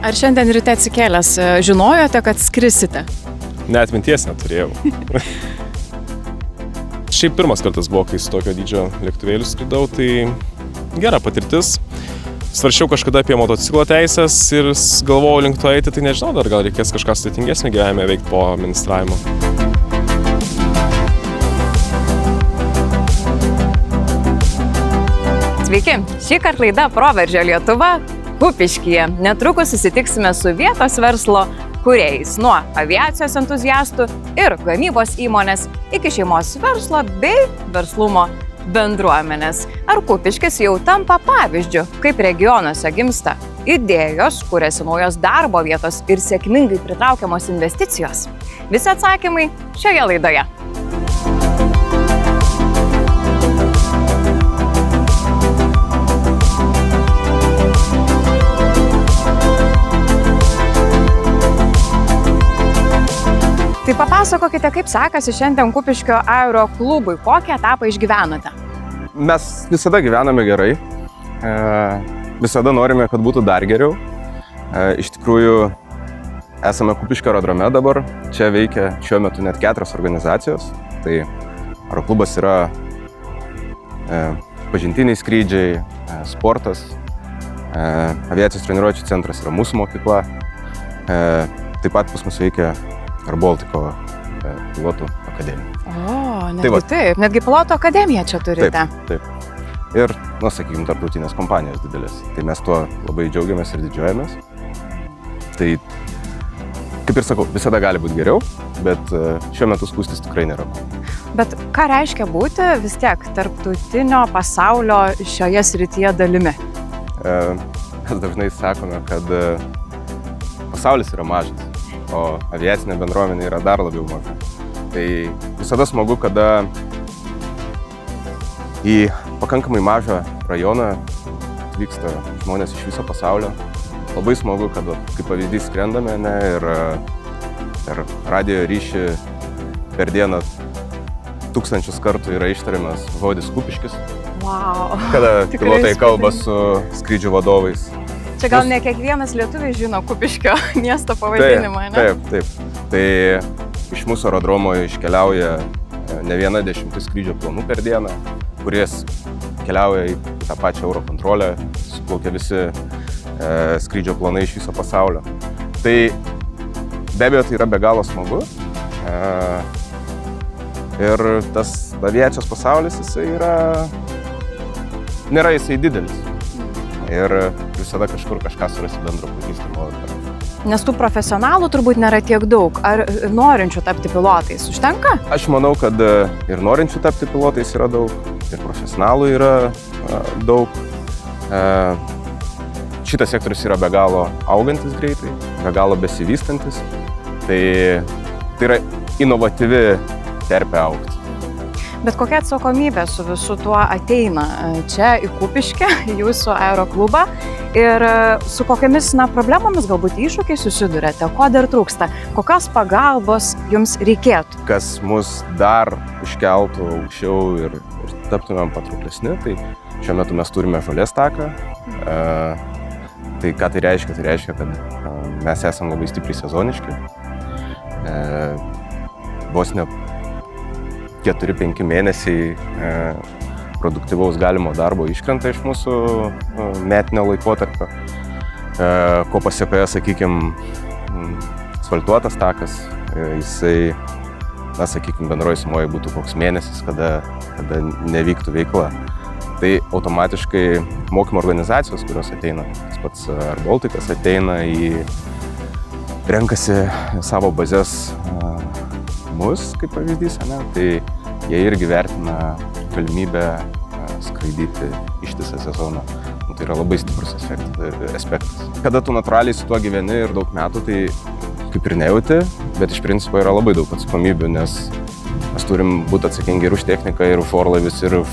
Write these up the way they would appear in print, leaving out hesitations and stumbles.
Ar šiandien ryte atsikėlęs žinojote, kad skrisite? Net minties neturėjau. Šiaip pirmas kartas buvo, kai su tokio dydžio lėktuvėliu skridau, tai gera patirtis. Svarsčiau kažkada apie motociklo teisės ir galvojau link to eiti, tai nežinau, dar gal reikės kažką sudėtingesnio gyvenime veikti po administravimo. Sveiki, šįkart laida Proveržio Lietuva Kupiškyje. Netrukus susitiksime su vietos verslo kūrėjais, nuo aviacijos entuziastų ir gamybos įmonės iki šeimos verslo bei verslumo bendruomenės. Ar Kupiškis jau tampa pavyzdžiu, kaip regionuose gimsta idėjos, kuriasi naujos darbo vietos ir sėkmingai pritraukiamos investicijos? Visi atsakymai šioje laidoje. Tai papasakokite, kaip sekasi šiandien Kupiškio aero klubui, kokį etapą išgyvenote? Mes visada gyvename gerai, visada norime, kad būtų dar geriau. Iš tikrųjų, esame Kupiškio aerodrome dabar, čia veikia šiuo metu net 4 organizacijos. Tai aero klubas yra pažintiniai skrydžiai, sportas, aviacijos treniruočių centras yra mūsų mokykla, taip pat pas mus veikia Air Baltico pilotų akademija. O, netgi taip. Netgi pilotų akademiją čia turite. Taip. Ir, sakykime, tarptautinės kompanijos didelės. Tai mes tuo labai džiaugiamės ir didžiuojamės. Tai, kaip ir sakau, visada gali būti geriau, bet šiuo metu skųstis tikrai nėra. Bet ką reiškia būti vis tiek tarptautinio pasaulio šioje srityje dalimi? Mes dažnai sakome, kad pasaulis yra mažas, o aviacinė bendruomenė yra dar labiau maža. Tai visada smagu, kada į pakankamai mažą rajoną atvyksta žmonės iš viso pasaulio. Labai smagu, kad kaip pavyzdys skrendame ir per radijo ryšį per dieną 1000 kartų yra ištariamas žodis Kupiškis. Wow. Kada pilotai kalba su skrydžių vadovais. Čia gal ne kiekvienas lietuvis žino Kupiškio miesto pavadinimą, ne? Taip. Tai iš mūsų aerodromo iškeliauja ne viena 10 skrydžio planų per dieną, kuris keliauja į tą pačią Eurokontrolę, suplaukia visi skrydžio planai iš viso pasaulio. Tai be abejo tai yra be galo smagu. Ir tas aviacijos pasaulis, nėra jisai didelis. Ir visada kažkur kažką surasi bendro pažįstamo. Nes tų profesionalų turbūt nėra tiek daug. Ar norinčių tapti pilotais užtenka? Aš manau, kad ir norinčių tapti pilotais yra daug, ir profesionalų yra daug. Šitas sektorius yra be galo augantis greitai, be galo besivystantis. Tai yra inovatyvi terpė augti. Bet kokia atsakomybė su visu tuo ateina čia į Kupiškę, į jūsų aero klubą ir su kokiamis problemomis, galbūt iššūkiais susiduriate, ko dar trūksta, kokios pagalbos jums reikėtų? Kas mus dar iškeltų aukščiau ir taptumėm patrauklesni, tai šiuo metu mes turime žolės taką. Tai ką tai reiškia? Tai reiškia, kad mes esame labai stipriai sezoniški. Vos ne 4-5 mėnesiai produktyvaus galimo darbo iškrenta iš mūsų metinio laikotarpio. Ko pasiekoje, sakykime, asfaltuotas takas, jisai, bendroji sumoji būtų koks mėnesis, kada nevyktų veikla. Tai automatiškai mokymo organizacijos, kurios ateina, tas pats Air Balticas ateina renkasi savo bazės mus, kaip pavyzdys, tai jie irgi vertina galimybę skraidyti ištisą sezoną. Tai yra labai stiprus aspektas. Kada tu natūraliai su tuo gyveni ir daug metų, tai kaip ir nejauti, bet iš principo yra labai daug atsakomybių, nes mes turim būti atsakingi ir už techniką, ir už orlaivius, ir už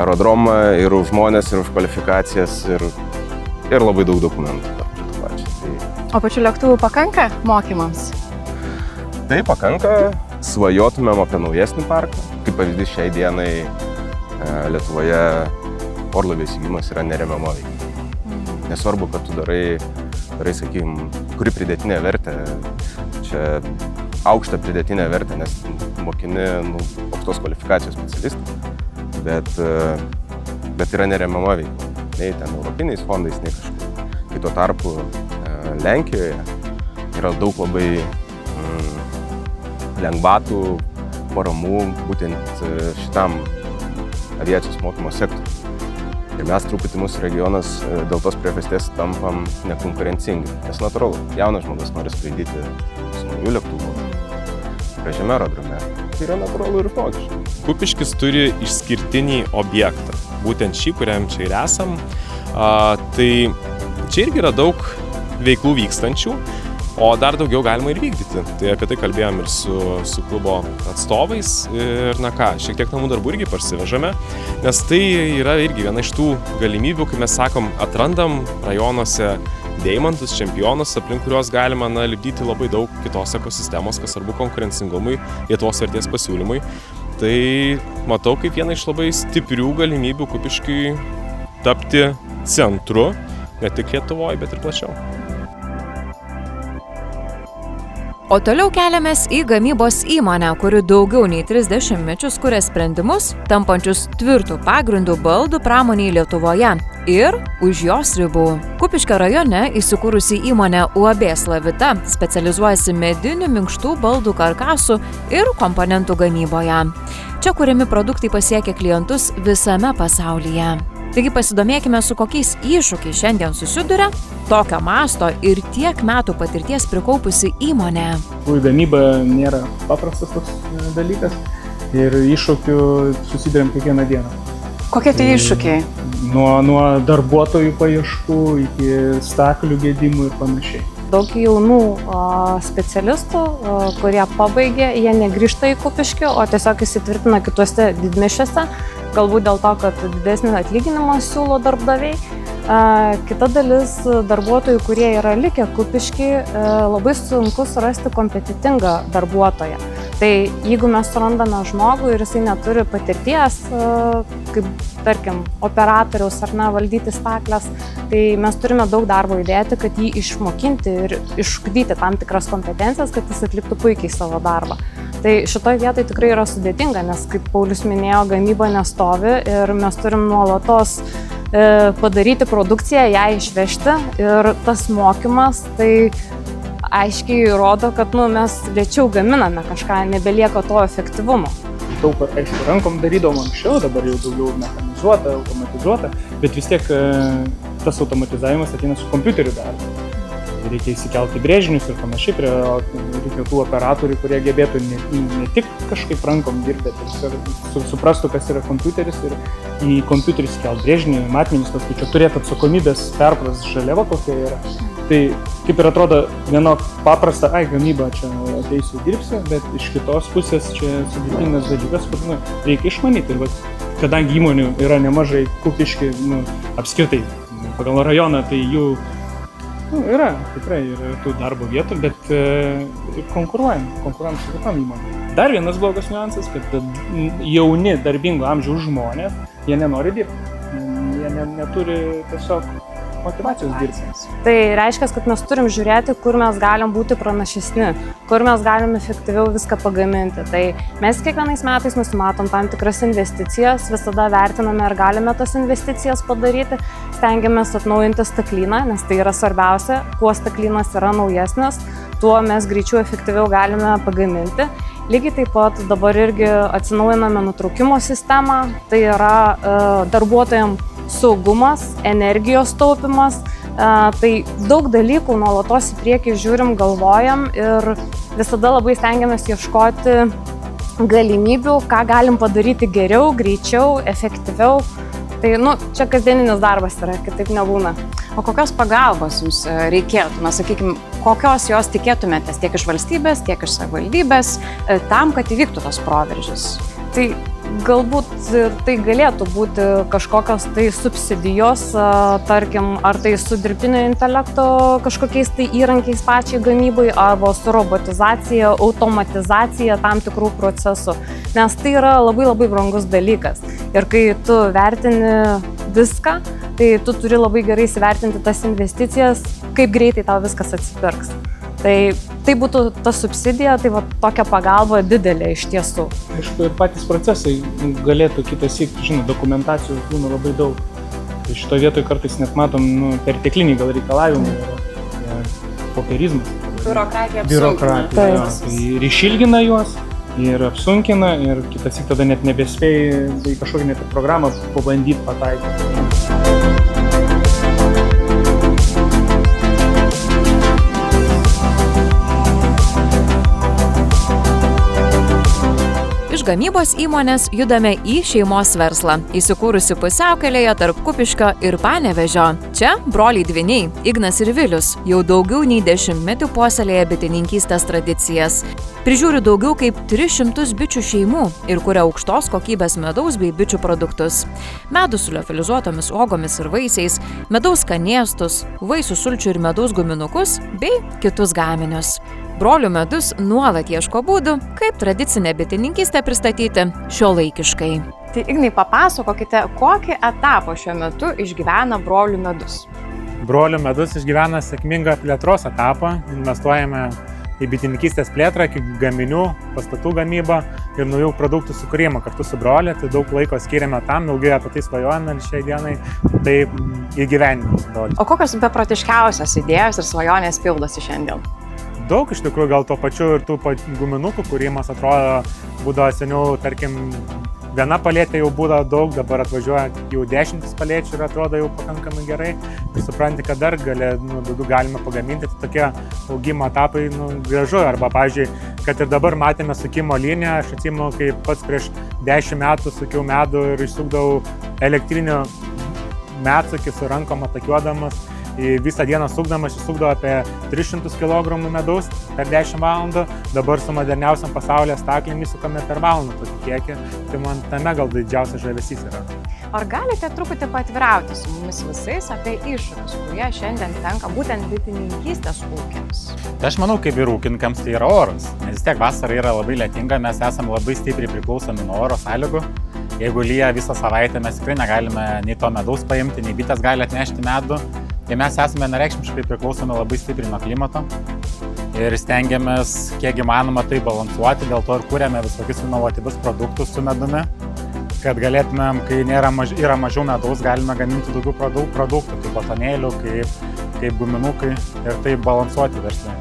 aerodromą, ir už žmones, ir už kvalifikacijas, ir labai daug dokumentų. O pačių lėktuvų pakanka mokymams? Tai pakanka. Svajotumėm apie naujesnį parką. Kaip pavyzdys, šiai dienai Lietuvoje orlaivių įsigijimas yra neremiama veikla. Nesvarbu, kad tu darai padarai, sakykime, kuri pridėtinė vertė, čia aukštą pridėtinę vertę, nes mokini aukštos kvalifikacijos specialistų, bet yra neremiama veikla, nei ten europiniais fondais, nei kažkur. Kai tuo tarpu Lenkijoje yra daug labai lengvatų, paramų būtent šitam aviacijos mokymo sektoriui. Ir mes truputį mūsų regionas dėl tos priežasties tampam nekonkurencingi. Nes natūralu, jaunas žmogus nori skraidyti su naujų lėktuvu, gražiame aerodrome. Tai yra natūralu ir žmogiška. Kupiškis turi išskirtinį objektą, būtent šį, kuriam čia ir esam. Tai čia irgi yra daug veiklų vykstančių, o dar daugiau galima ir vykdyti. Tai apie tai kalbėjom ir su klubo atstovais. Ir šiek tiek namų darbų irgi parsivežame, nes tai yra irgi viena iš tų galimybių, kai mes sakom, atrandam rajonuose deimantus, čempionus, aplink kuriuos galima lipdyti labai daug kitos ekosistemos, kas svarbu konkurencingumui, Lietuvos vertės pasiūlymui. Tai matau kaip vieną iš labai stiprių galimybių Kupiškiui tapti centru, ne tik Lietuvoje, bet ir plačiau. O toliau keliamės į gamybos įmonę, kuri daugiau nei 30 mečius kuria sprendimus, tampančius tvirtų pagrindų baldų pramoniai Lietuvoje ir už jos ribų. Kupiškio rajone įsikūrusi įmonė UAB Slavita specializuojasi medinių minkštų baldų karkasų ir komponentų gamyboje. Čia kuriami produktai pasiekia klientus visame pasaulyje. Taigi pasidomėkime, su kokiais iššūkiais šiandien susiduria tokio masto ir tiek metų patirties prikaupusi įmonė. Gamyba nėra paprastas toks dalykas ir iššūkių susiduriam kiekvieną dieną. Kokie tai iššūkiai? Nuo darbuotojų paieškų iki staklių gedimų ir panašiai. Daug jaunų specialistų, kurie pabaigė, jie negrįžta į Kupiškį, o tiesiog įsitvirtina kituose didmiesčiuose, galbūt dėl to, kad didesnį atlyginimą siūlo darbdaviai. Kita dalis darbuotojų, kurie yra likę Kupiškį, labai sunku surasti kompetentingą darbuotoją. Tai jeigu mes surandame žmogų ir jisai neturi patirties, kaip tarkim operatoriaus ar valdyti stakles, tai mes turime daug darbo įdėti, kad jį išmokinti ir išugdyti tam tikras kompetencijas, kad jis atliktų puikiai savo darbą. Tai šitoje vietoje tikrai yra sudėtinga, nes kaip Paulius minėjo, gamyba nestovi ir mes turim nuolatos padaryti produkciją, ją išvežti ir tas mokymas tai aiškiai rodo, kad mes lėčiau gaminame kažką, nebelieka to efektyvumo. Daug, aišku, rankom darydavom anksčiau, dabar jau daugiau mechanizuota, automatizuota, bet vis tiek tas automatizavimas ateina su kompiuteriu darbu. Reikia įsikelti brėžinius ir panašiai, reikia tų operatorių, kurie gebėtų ne tik kažkaip rankom dirbti, bet suprastų, kas yra kompiuteris ir į kompiuterį įsikelti brėžinį, matmenis, paskaičiuoti, turėti atsakomybės perpras žaliava kokia yra. Tai kaip ir atrodo vienok paprasta, gamyba čia ateisiu dirbsiu, bet iš kitos pusės čia sudėtingas dalykas, kad reikia išmanyti. Ir kadangi įmonių yra nemažai Kupiškį, apskritai pagal rajoną, tai jų yra tikrai ir tų darbo vietų, bet konkuruojam su kitom įmonėm. Dar vienas blogas niuansas, kad jauni darbingo amžiaus žmonės, jie nenori dirbti, jie neturi tiesiog motyvacijos dirbti. Tai reiškia, kad mes turim žiūrėti, kur mes galim būti pranašesni, kur mes galim efektyviau viską pagaminti. Tai mes kiekvienais metais nusimatom tam tikras investicijas, visada vertiname, ar galime tas investicijas padaryti, stengiamės atnaujinti staklyną, nes tai yra svarbiausia, kuo staklynas yra naujesnis, tuo mes greičiau efektyviau galime pagaminti. Lygiai taip pat dabar irgi atsinaujiname nutraukimo sistemą, tai yra darbuotojams saugumas, energijos taupimas, tai daug dalykų nuolatos į priekį žiūrim, galvojam ir visada labai stengiamės ieškoti galimybių, ką galim padaryti geriau, greičiau, efektyviau. Tai čia kasdieninis darbas yra, kitaip nebūna. O kokios pagalbos jums reikėtų? Sakykime, kokios jos tikėtumėtės tiek iš valstybės, tiek iš savivaldybės, tam, kad įvyktų tas proveržis? Tai galbūt tai galėtų būti kažkokios tai subsidijos, tarkim, ar tai su dirbtinio intelekto kažkokiais tai įrankiais pačiai gamybai, arba su robotizacija, automatizacija tam tikrų procesų, nes tai yra labai labai brangus dalykas. Ir kai tu vertini viską, tai tu turi labai gerai įsivertinti tas investicijas, kaip greitai tau viskas atsipirks. Tai būtų ta subsidija, tai va, tokia pagalba didelė iš tiesų. Aišku, ir patys procesai galėtų kitas siekti, žinot, dokumentacijos būna labai daug. Tai šitoje vietoje kartais net matom pertekliniai gal reikalavimai, popierizmas. Biurokratija. Tai ir išilgina juos, ir apsunkina, ir kitas syk tada net nebespėja į kažkokią net programą pabandyti pataikyti. Iš gamybos įmonės judame į šeimos verslą, įsikūrusi pusiaukelėje tarp Kupiškio ir Panevėžio. Čia broliai dvyniai Ignas ir Vilius jau daugiau nei 10 metų puoselėja bitininkystės tradicijas. Prižiūri daugiau kaip 300 bičių šeimų ir kuria aukštos kokybės medaus bei bičių produktus. Medų su liofilizuotomis uogomis ir vaisiais, medaus skanėstus, vaisių sulčių ir medaus guminukus bei kitus gaminius. Brolių medus nuolat ieško būdų, kaip tradicinę bitininkystę pristatyti šiuolaikiškai. Tai Ignai, papasakokite, kokį etapą šiuo metu išgyvena brolių medus. Brolių medus išgyvena sėkmingą plėtros etapą. Investuojame į bitininkystės plėtrą, gaminių, pastatų gamybą ir naujų produktų sukūrimą kartu su broliu. Tai daug laiko skiriame tam, ilgai apie tai svajojame šiai dienai, tai įgyvendinimas brolių. O kokios beprotiškiausios idėjos ir svajonės pildosi šiandien? Daug iš tikrųjų, gal to pačiu ir tų guminukų kūrimas atrodo būdavo seniau, tarkim, viena palėtė jau būdavo daug, dabar atvažiuoja jau 10 palėčių ir atrodo jau pakankamai gerai. Ir supranti, kad dar daugiau galime pagaminti, tai tokie augimo etapai gražu. Arba, pavyzdžiui, kad ir dabar matėme sukimo liniją, aš atsimenu, kai pats prieš 10 metų sukiau medų ir išsukdavau elektrinio medsukį su rankom atakiuodamas. Visą dieną sukdamas išsukdavo apie 300 kg medaus per 10 valandų, dabar su moderniausiam pasaulyje staklėm įsukame per valandą tokį kiekį, tai man tame gal didžiausias žavesys yra. Ar galite truputį paatvirauti su mumis visais apie iššūkius, kurie šiandien tenka būtent bitininkystės ūkiams? Tai aš manau, kaip ir ūkininkams, tai yra oras, nes vis tiek vasara yra labai lietinga, mes esame labai stipriai priklausomi nuo oro sąlygų. Jeigu lyja visą savaitę, mes tikrai negalime nei to medaus paimti, nei bitės gali atnešti medų. Tai mes esame nereikšmiškai priklausomi labai stipriai nuo klimato ir stengiamės kiek įmanoma tai balansuoti, dėl to ir kūrėme visokius inovatyvius produktus su medumi, kad galėtumėm, kai yra mažiau medaus, galime gaminti daugiau produktų, kaip batonėlių, kaip guminukai ir taip balansuoti verslą.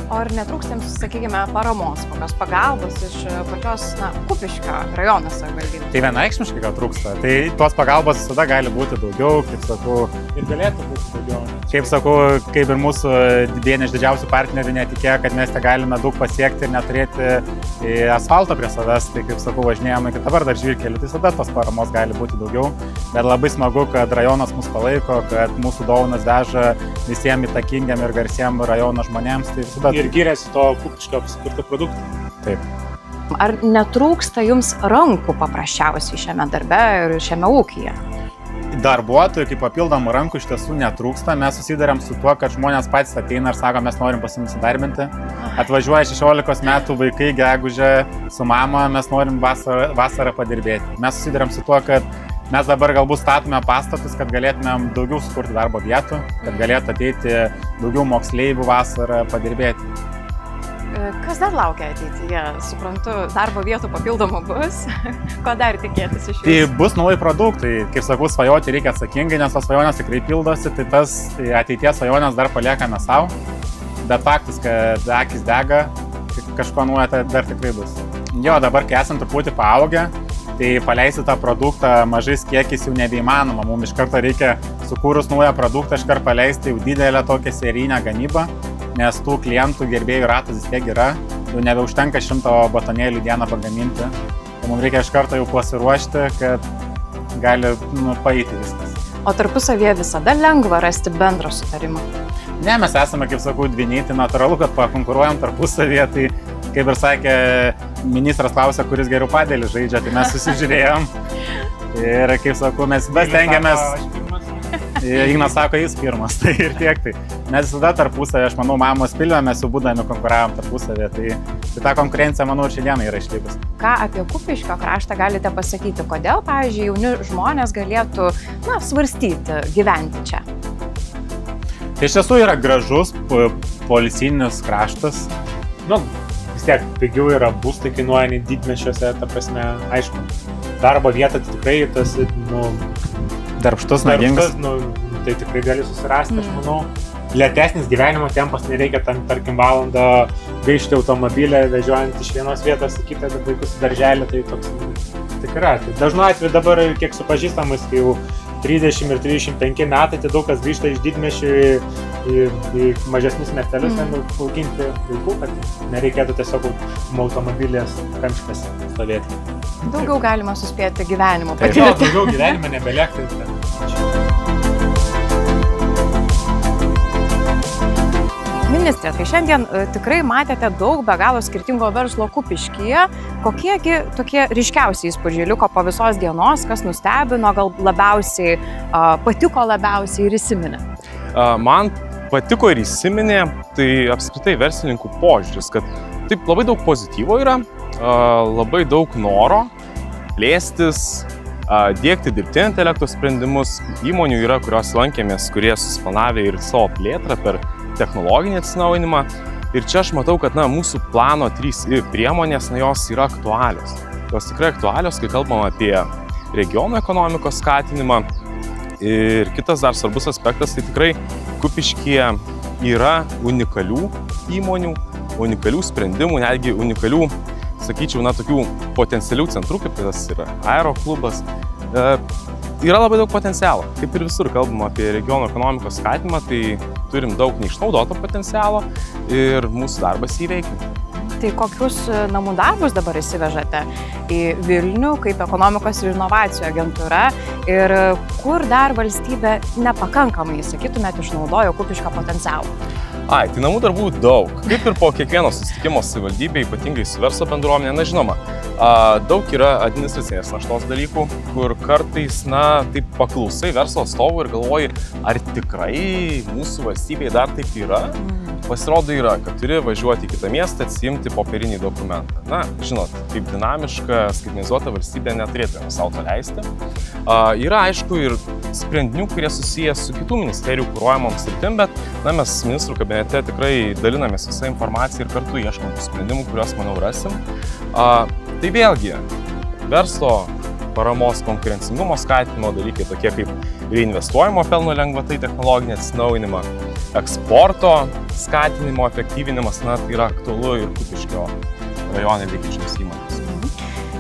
O ar netrūksta jums, sakykime, paramos, kokios pagalbos iš pačios Kupiškio rajono savivaldybės? Tai vienareikšmiškai gal trūksta. Tai tos pagalbos visada gali būti daugiau, kaip sakau. Ir galėtų būti daugiau. Kaip sakau, kaip ir mūsų vieni iš didžiausių partnerių netikėjo, kad mes te galime daug pasiekti ir neturėti asfalto prie savęs. Tai kaip sakau, važinėjame iki dabar dar žvyrkelių, tai visada tos paramos gali būti daugiau. Bet labai smagu, kad rajonas mus palaiko, kad mūsų dovanas veža visiems įtakingiam ir garsiem rajono žmonėms. Tai visada ir giriasi to Kupiškio sukurto produkto. Taip. Ar netrūksta jums rankų paprasčiausiai šiame darbe ir šiame ūkyje? Darbuotojų kaip papildomų rankų iš tiesų netrūksta. Mes susiduriam su tuo, kad žmonės patys ateina ir sako, mes norim pas jums įdarbinti. Atvažiuoja 16 metų vaikai gegužę su mama, mes norim vasarą padirbėti. Mes susiduriam su tuo, kad mes dabar galbūt statome pastatus, kad galėtumėm daugiau sukurti darbo vietų, kad galėtų ateiti daugiau moksleivių vasarą padirbėti. Kas dar laukia ateityje? Suprantu, darbo vietų papildomų bus. Ko dar tikėtis iš jūsų? Tai bus nauji produktai. Kaip sakau, svajoti reikia atsakingai, nes tos svajonės tikrai pildosi, tai tas ateities svajonės dar paliekame savo. Bet faktas, kad akis dega, kažko naujo dar tikrai bus. Jo, dabar, kai esam truputį paaugę, tai paleisti tą produktą mažais kiekiais jau nebeįmanoma. Mums iš karto reikia, sukūrus naują produktą, iš karto paleisti jau didelę tokią serijinę gamybą, nes tų klientų gerbėjų ratas vis tiek yra, jau nebeužtenka 100 batonėlių dieną pagaminti. Tai mums reikia iš karto jau pasiruošti, kad gali paeiti viskas. O tarpusavyje visada lengva rasti bendrą sutarimą? Ne, mes esame, kaip sakau, dvyniai, tai natūralu, kad pakonkuruojam tarpusavyje, tai kaip ir sakė, ministras klausė, kuris geriau padėlį žaidžia, tai mes susižiūrėjom. Ir kaip sakau, mes stengiamės. Ignas sako, jis pirmas, tai ir tiek tai. Mes visada tarpusavį, aš manau, mamos pilvę, mes jau būdami konkuravom tarpusavį, tai Tai ta konkurencija, manau, šiandieną yra išlikus. Ką apie Kupiškio kraštą galite pasakyti? Kodėl, pavyzdžiui, jauni žmonės galėtų, svarstyti gyventi čia? Tai iš tiesų yra gražus, poilsinis kraštas. Vis tiek pigiau yra būstai kainuoja nei didmiesčiuose, ta prasme, aišku, darbo vieta tai tikrai tas, Darbštus, nagingas. Tai tikrai gali susirasti, aš manau. Lėtesnis gyvenimo tempas, nereikia tarkim valandą gaišti automobilę, vežiojant iš vienos vietos į kitą vaikus į darželį, tai toks tikrai. Dažnu atveju dabar, kiek supažįstamas, kai jau 30 ir 35 metai, tai daug kas grįžta iš didmiesčių į mažesnius miestelius, auginti vaikų, kad nereikėtų tiesiog automobilės kamštas stovėti. Daugiau galima suspėti gyvenimo Tai patirti. daugiau gyvenime nebeliekti. Ministrė, tai šiandien tikrai matėte daug be galo skirtingo verslo Kupiškyje. Kokiegi tokie ryškiausiai įspūdžiai liko po visos dienos, kas nustebino, gal labiausiai patiko labiausiai ir įsiminė? Man patiko ir įsiminė, tai apskritai verslininkų požiūris, kad taip labai daug pozityvo yra, labai daug noro plėstis, diegti dirbtinio intelekto sprendimus. Įmonių yra, kurios lankėmės, kurie susiplanavę ir savo plėtrą per technologinį atsinaujinimą. Ir čia aš matau, kad mūsų plano 3I priemonės, jos yra aktualios. Jos tikrai aktualios, kai kalbam apie regionų ekonomikos skatinimą. Ir kitas dar svarbus aspektas, tai tikrai Kupiškyje yra unikalių įmonių, unikalių sprendimų, netgi unikalių, sakyčiau, tokių potencialių centrų, kaip tas yra aeroklubas. Yra labai daug potencialo. Kaip ir visur kalbam apie regionų ekonomikos skatinimą, tai turim daug neišnaudoto potencialo ir mūsų darbas įveikinti. Tai kokius namų darbus dabar įsivežate į Vilnių kaip ekonomikos ir inovacijų agentūra ir kur dar valstybė nepakankamai, sakytumėt, išnaudojo Kupiškio potencialą? Tai namų darbų daug. Kaip ir po kiekvieno susitikimo savivaldybė, ypatingai su verslo bendruomenė, žinoma, daug yra administracinės naštos dalykų, kur kartais, taip paklausai verslo atstovų ir galvoji, ar tikrai mūsų valstybėje dar taip yra? Pasirodo yra, kad turi važiuoti į kitą miestą, atsiimti popierinį dokumentą. Žinot, kaip dinamiška, skaitmenizuota valstybė neturėtume savo to leisti. Yra, aišku, ir sprendinių, kurie susijęs su kitų ministerijų kuruojamom sritim, bet mes ministrų kabinete tikrai dalinamės visą informaciją ir kartu ieškom sprendimų, kuriuos, manau, rasim. Tai vėlgi, verslo paramos konkurencingumo skatinimo dalykai, tokie kaip reinvestuojamo pelno lengvatai, technologinį atsinaujinimą, eksporto skatinimo efektyvinimas, tai yra aktualu ir Kupiškio rajone veikiančioms įmonėms.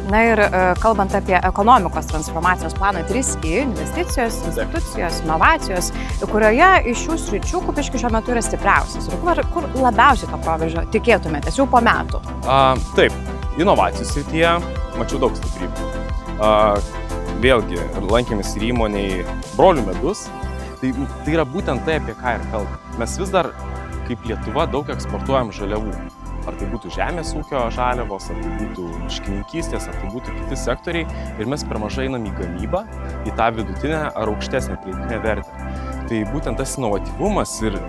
Ir kalbant apie ekonomikos transformacijos planą 3I, investicijos, institucijos, inovacijos, kurioje iš šių sričių Kupiškis šiuo metu yra stipriausias ir kur labiausiai to proveržio tikėtumėtės jau po metų? Taip, inovacijų srityje mačiau daug stiprybių. Vėlgi, lankėmės ir įmoniai Brolių medus, tai yra būtent tai, apie ką ir kalbam. Mes vis dar, kaip Lietuva, daug eksportuojam žaliavų. Ar tai būtų žemės ūkio žaliavos, ar tai būtų miškininkystės, ar tai būtų kiti sektoriai. Ir mes per mažai einam į gamybą, į tą vidutinę ar aukštesnę pridėtinę vertę. Tai būtent tas inovatyvumas ir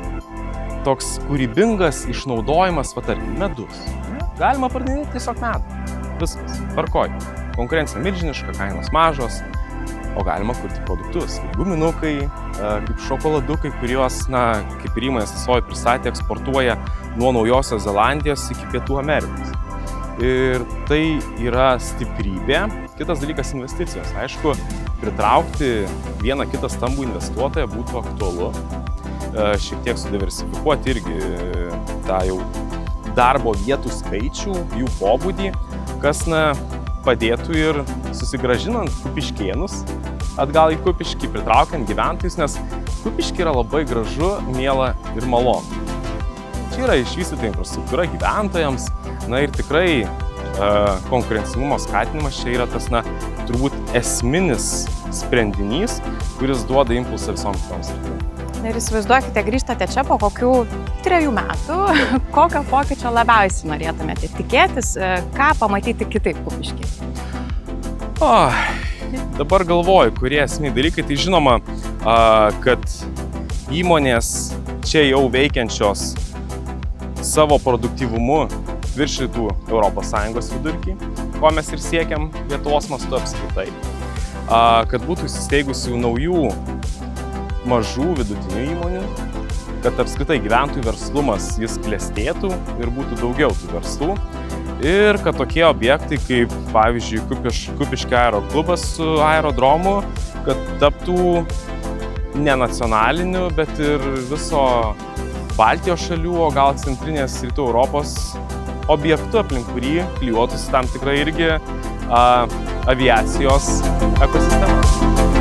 toks kūrybingas išnaudojimas, tarkim, medus. Galima pardavinėti tiesiog medų. Viskas, tvarkoj. Konkurencija milžiniška, kainos mažos, o galima kurti produktus, kaip guminukai, kaip šokoladukai, kuriuos, kaip ir įmonės savo pristatė, eksportuoja nuo Naujosios Zelandijos iki Pietų Amerikos. Ir tai yra stiprybė. Kitas dalykas - investicijos. Aišku, pritraukti vieną kitą stambų investuotoją būtų aktualu. Šiek tiek sudiversifikuoti irgi tą jau darbo vietų skaičių, jų pobūdį, kas padėtų ir susigrąžinant kupiškėnus atgal į Kupiškį, pritraukiant gyventojus, nes Kupiškį yra labai gražu, miela ir malonu. Čia yra išvystyta infrastruktūra gyventojams, ir tikrai konkurencingumo skatinimas čia yra tas, turbūt esminis sprendinys, kuris duoda impulsą visoms kitoms sritims. Ir įsivaizduokite, grįžtate čia po kokių 3 metų, kokio pokyčio labiausiai norėtumėte tikėtis, ką pamatyti kitaip Kupiškyje? Dabar galvoju, kurie esminiai dalykai, tai žinoma, kad įmonės čia jau veikiančios savo produktyvumu viršytų ES vidurkį, ko mes ir siekiam Lietuvos mastu apskritai. Kad būtų įsisteigusių naujų mažų vidutinių įmonių, kad apskritai gyventojų verslumas jis klestėtų ir būtų daugiau tų verslų. Ir kad tokie objektai kaip, pavyzdžiui, Kupiškio aeroklubas su aerodromu, kad taptų ne nacionaliniu, bet ir viso Baltijos šalių, o gal centrinės rytų Europos objektu, aplink kurį klijuotųsi tam tikrai irgi aviacijos ekosistema.